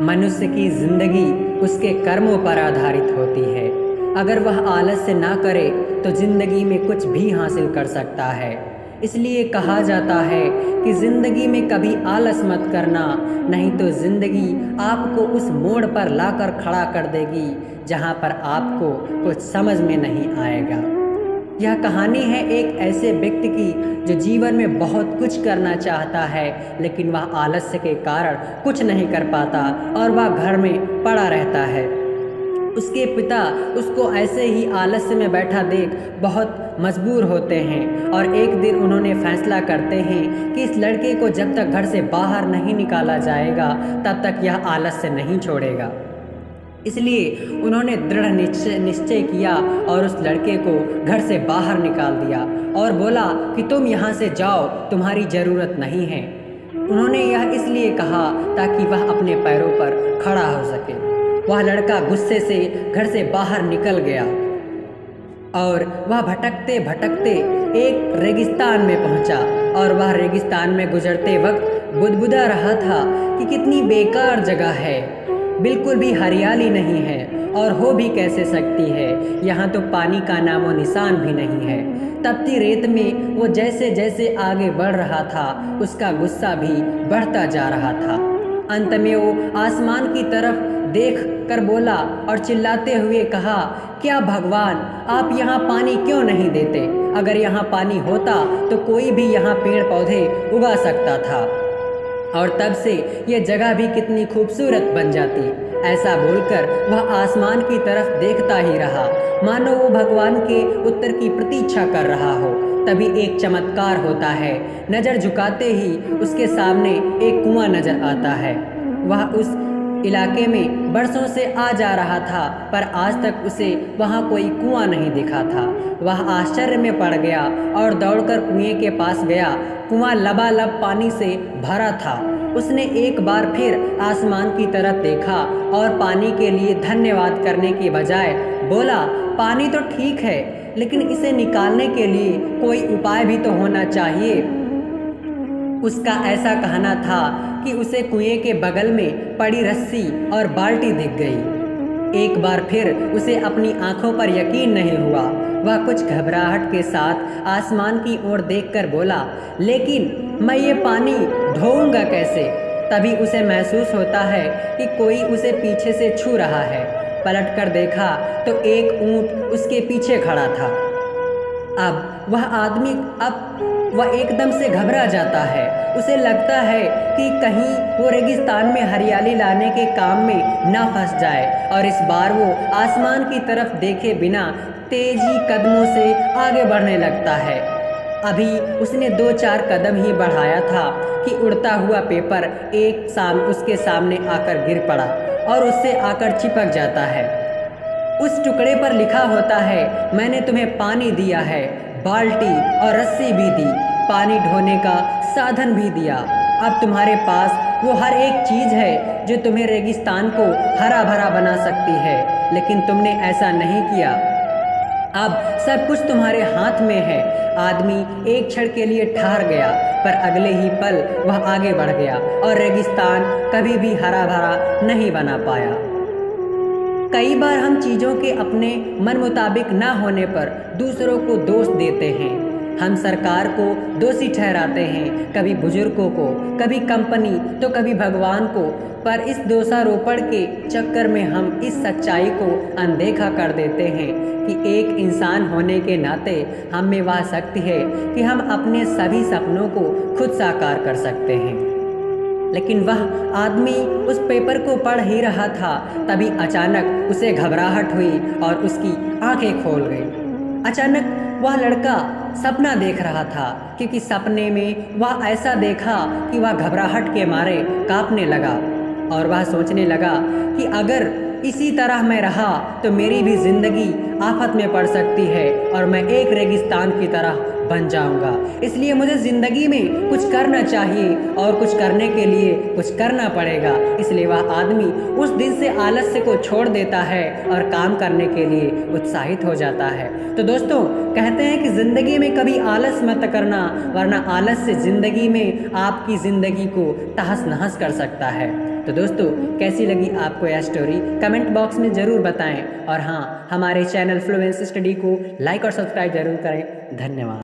मनुष्य की जिंदगी उसके कर्मों पर आधारित होती है। अगर वह आलस्य ना करे तो जिंदगी में कुछ भी हासिल कर सकता है। इसलिए कहा जाता है कि जिंदगी में कभी आलस मत करना, नहीं तो जिंदगी आपको उस मोड़ पर लाकर खड़ा कर देगी जहां पर आपको कुछ समझ में नहीं आएगा। यह कहानी है एक ऐसे व्यक्ति की जो जीवन में बहुत कुछ करना चाहता है, लेकिन वह आलस्य के कारण कुछ नहीं कर पाता और वह घर में पड़ा रहता है। उसके पिता उसको ऐसे ही आलस्य में बैठा देख बहुत मजबूर होते हैं और एक दिन उन्होंने फैसला करते हैं कि इस लड़के को जब तक घर से बाहर नहीं निकाला जाएगा तब तक यह आलस्य नहीं छोड़ेगा। इसलिए उन्होंने दृढ़ निश्चय किया और उस लड़के को घर से बाहर निकाल दिया और बोला कि तुम यहाँ से जाओ, तुम्हारी ज़रूरत नहीं है। उन्होंने यह इसलिए कहा ताकि वह अपने पैरों पर खड़ा हो सके। वह लड़का गुस्से से घर से बाहर निकल गया और वह भटकते भटकते एक रेगिस्तान में पहुंचा और वह रेगिस्तान में गुजरते वक्त बुदबुदा रहा था कि कितनी बेकार जगह है, बिल्कुल भी हरियाली नहीं है और हो भी कैसे सकती है, यहाँ तो पानी का नामो निशान भी नहीं है। तपती रेत में वो जैसे जैसे आगे बढ़ रहा था उसका गुस्सा भी बढ़ता जा रहा था। अंत में वो आसमान की तरफ देख कर बोला और चिल्लाते हुए कहा, क्या भगवान, आप यहाँ पानी क्यों नहीं देते? अगर यहाँ पानी होता तो कोई भी यहाँ पेड़ पौधे उगा सकता था और तब से यह जगह भी कितनी खूबसूरत बन जाती। ऐसा बोलकर वह आसमान की तरफ देखता ही रहा, मानो वो भगवान के उत्तर की प्रतीक्षा कर रहा हो। तभी एक चमत्कार होता है। नज़र झुकाते ही उसके सामने एक कुआं नजर आता है। वह उस इलाके में बरसों से आ जा रहा था पर आज तक उसे वहाँ कोई कुआं नहीं दिखा था। वह आश्चर्य में पड़ गया और दौड़कर कुएं के पास गया। कुआं लबालब पानी से भरा था। उसने एक बार फिर आसमान की तरफ देखा और पानी के लिए धन्यवाद करने के बजाय बोला, पानी तो ठीक है लेकिन इसे निकालने के लिए कोई उपाय भी तो होना चाहिए। उसका ऐसा कहना था कि उसे कुएं के बगल में पड़ी रस्सी और बाल्टी दिख गई। एक बार फिर उसे अपनी आंखों पर यकीन नहीं हुआ। वह कुछ घबराहट के साथ आसमान की ओर देखकर बोला, लेकिन मैं ये पानी ढोऊंगा कैसे? तभी उसे महसूस होता है कि कोई उसे पीछे से छू रहा है। पलट कर देखा तो एक ऊंट उसके पीछे खड़ा था। अब वह एकदम से घबरा जाता है। उसे लगता है कि कहीं वो रेगिस्तान में हरियाली लाने के काम में ना फंस जाए और इस बार वो आसमान की तरफ देखे बिना तेजी कदमों से आगे बढ़ने लगता है। अभी उसने 2-4 कदम ही बढ़ाया था कि उड़ता हुआ पेपर उसके सामने आकर गिर पड़ा और उससे आकर चिपक जाता है। उस टुकड़े पर लिखा होता है, मैंने तुम्हें पानी दिया है, बाल्टी और रस्सी भी दी, पानी ढोने का साधन भी दिया। अब तुम्हारे पास वो हर एक चीज़ है जो तुम्हें रेगिस्तान को हरा भरा बना सकती है, लेकिन तुमने ऐसा नहीं किया। अब सब कुछ तुम्हारे हाथ में है। आदमी एक क्षण के लिए ठहर गया पर अगले ही पल वह आगे बढ़ गया और रेगिस्तान कभी भी हरा भरा नहीं बना पाया। कई बार हम चीज़ों के अपने मन मुताबिक ना होने पर दूसरों को दोष देते हैं। हम सरकार को दोषी ठहराते हैं, कभी बुजुर्गों को, कभी कंपनी तो कभी भगवान को। पर इस दोषारोपण के चक्कर में हम इस सच्चाई को अनदेखा कर देते हैं कि एक इंसान होने के नाते हम में वह शक्ति है कि हम अपने सभी सपनों को खुद साकार कर सकते हैं। लेकिन वह आदमी उस पेपर को पढ़ ही रहा था, तभी अचानक उसे घबराहट हुई और उसकी आंखें खोल गई। अचानक वह लड़का सपना देख रहा था, क्योंकि सपने में वह ऐसा देखा कि वह घबराहट के मारे कांपने लगा और वह सोचने लगा कि अगर इसी तरह मैं रहा तो मेरी भी जिंदगी आफत में पड़ सकती है और मैं एक रेगिस्तान की तरह बन जाऊंगा। इसलिए मुझे ज़िंदगी में कुछ करना चाहिए और कुछ करने के लिए कुछ करना पड़ेगा। इसलिए वह आदमी उस दिन से आलस्य को छोड़ देता है और काम करने के लिए उत्साहित हो जाता है। तो दोस्तों, कहते हैं कि ज़िंदगी में कभी आलस मत करना, वरना आलस्य ज़िंदगी में आपकी ज़िंदगी को तहस नहस कर सकता है। तो दोस्तों, कैसी लगी आपको यह स्टोरी कमेंट बॉक्स में ज़रूर बताएं और हाँ, हमारे चैनल फ्लुएंस स्टडी को लाइक और सब्सक्राइब जरूर करें। धन्यवाद।